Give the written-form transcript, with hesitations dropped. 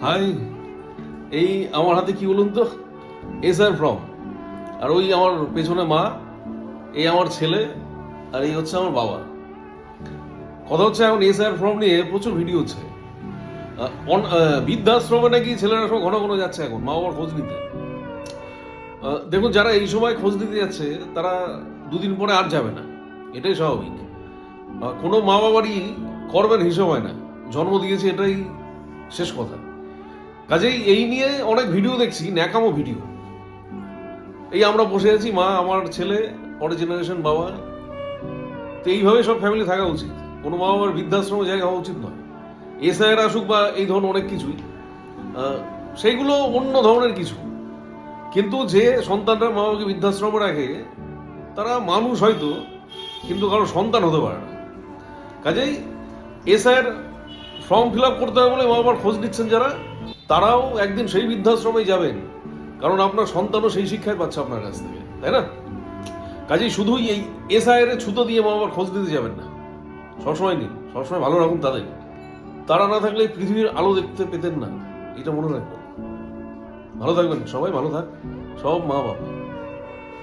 High, এই আমার হাতে কি বলুন তো, এসআর ফর্ম। আর ওই আমার পেছনে মা, এই আমার ছেলে, আর এই হচ্ছে আমার বাবা। কথা হচ্ছে এখন এসআর ফর্ম নিয়ে প্রচুর ভিডিও হচ্ছে। বৃদ্ধাশ্রমে নাকি ছেলেরা সব ঘন ঘন যাচ্ছে এখন মা বাবার খোঁজ নিতে। দেখুন, যারা এই সময় খোঁজ নিতে যাচ্ছে তারা দুদিন পরে আর যাবে না, এটাই স্বাভাবিক। কোনো মা বাবারই কর্মের হিসাব হয় না, জন্ম দিয়েছে এটাই শেষ কথা। কাজেই এই নিয়ে অনেক ভিডিও দেখছি, ন্যাকামো ভিডিও। এই আমরা বসে আছি, মা, আমার ছেলে, পরের জেনারেশন বাবা। তো এইভাবে সব ফ্যামিলি থাকা উচিত। কোনো মা বাবার বৃদ্ধাশ্রমে জায়গা হওয়া উচিত নয়। এসআইআর আসুক বা এই ধরনের অনেক কিছুই, সেইগুলো অন্য ধরনের কিছু। কিন্তু যে সন্তানরা মা বাবাকে বৃদ্ধাশ্রমে রাখে তারা মানুষ হয়তো, কিন্তু কারো সন্তান হতে পারে না। কাজেই এসআইআর ফর্ম ফিল আপ করতে হবে বলে মা বাবার খোঁজ নিচ্ছেন যারা, তারাও একদিন সেই বৃদ্ধাশ্রমেই যাবেন, কারণ আপনার সন্তানও সেই শিক্ষায় পাচ্ছে আপনার কাছ থেকে, তাই না? কাজেই শুধুই এই এসআইআর ছুতো দিয়ে মা বাবার খোঁজ দিতে যাবেন না। সবসময় নিন, সবসময় ভালো রাখুন তাদের। তারা না থাকলে পৃথিবীর আলো দেখতে পেতেন না, এটা মনে রাখবেন। ভালো থাকবেন সবাই, ভালো থাক সব মা বাবা।